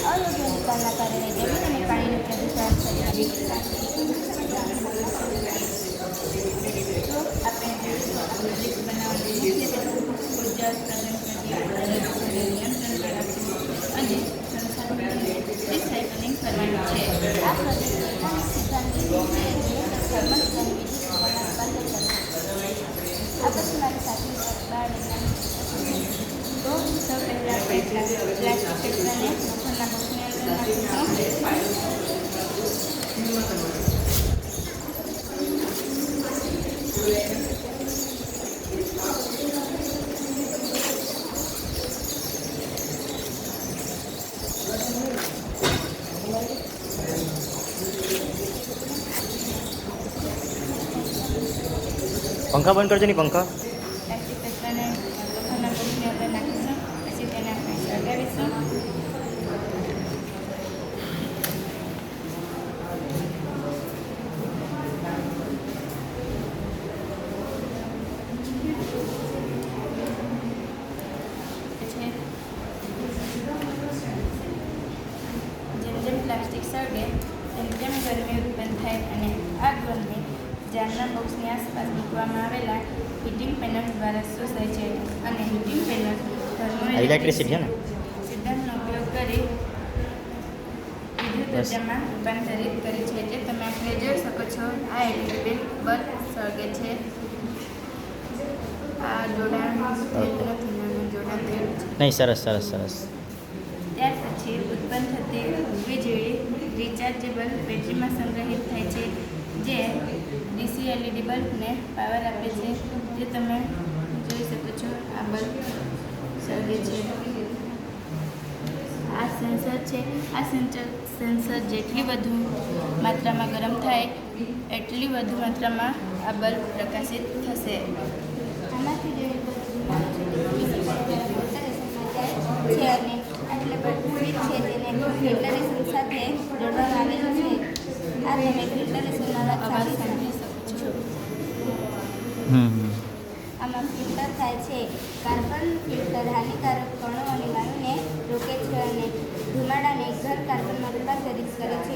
અયોગ્ય નિકાલના કારણે જમીન અને પાણીનું પ્રદૂષણ થયું છે. તો આપણે લિસ્ટ બનાવવાની મુખ્ય ઉર્જા ઉત્પાદન કરવી, નિયંત્રણ રાખવું અને સંસાધનોને રિસાયકલિંગ કરવાનું છે. આ પ્રોજેક્ટ સિદ્ધાંત છે જે સમસ્યાની વિદ્યુત ઉત્પાદન કરે છે. આ પછી મારી સાથે બાળ તો સૌ પહેલાં પ્લાસ્ટિક કચરાને લોખંડના બોક્સની અંદર पंखा बंद कर दे नहीं पंखा પ્લાસ્ટિક કચરાને લોખંડના બોક્સની અંદર નાખીશું. પછી તેને આપણે સળગાવીશું. જેમ જેમ પ્લાસ્ટિક સળગે તેમ તેમ ગરમી ઉત્પન્ન થાય અને આ ગરમી જારના બોક્સની આસપાસ મૂકવામાં આવેલા હીટિંગ પેનલ દ્વારા શોષાય છે અને હીટિંગ પેનલ ઇલેક્ટ્રિસિટી છે ને સિદ્ધાંતનો ઉપયોગ કરી વિદ્યુત ઉર્જામાં રૂપાંતરિત કરે છે. જે તમે આપણે જોઈ શકો છો. આ ઇલેક્ટ્રિક બલ્બ સળગે છે. આ જોડાણ થયેલું નથી, નાનું જોડાણ થયેલું છે. નહીં સરસ સરસ સરસ ત્યાર પછી ઉત્પન્ન થતી વીજળી રિચાર્જેબલ બેટરીમાં સંગ્રહિત થાય છે, જે ડીસી એલઈડી બલ્બને પાવર આપે છે. જે તમે જોઈ શકો છો. આ બલ્બ સળગે છે. આ સેન્સર છે. આ સેન્સર જેટલી વધુ માત્રામાં ગરમ થાય એટલી વધુ માત્રામાં આ બલ્બ પ્રકાશિત થશે. આનાથી જેવી છે અને એટલે સ્વિચ છે તેને ફિલ્ટરેશન સાથે જોડવામાં આવેલું છે. આ તમે ફિલ્ટરેશનના અવાજ સાંભળી શકો છો. આમાં ફિલ્ટર થાય છે. કાર્બન ફિલ્ટર હાનિકારક કણો અને વાયુને રોકે છે અને ધુમાડાને ઘન કાર્બનમાં રૂપાંતરિત કરે છે.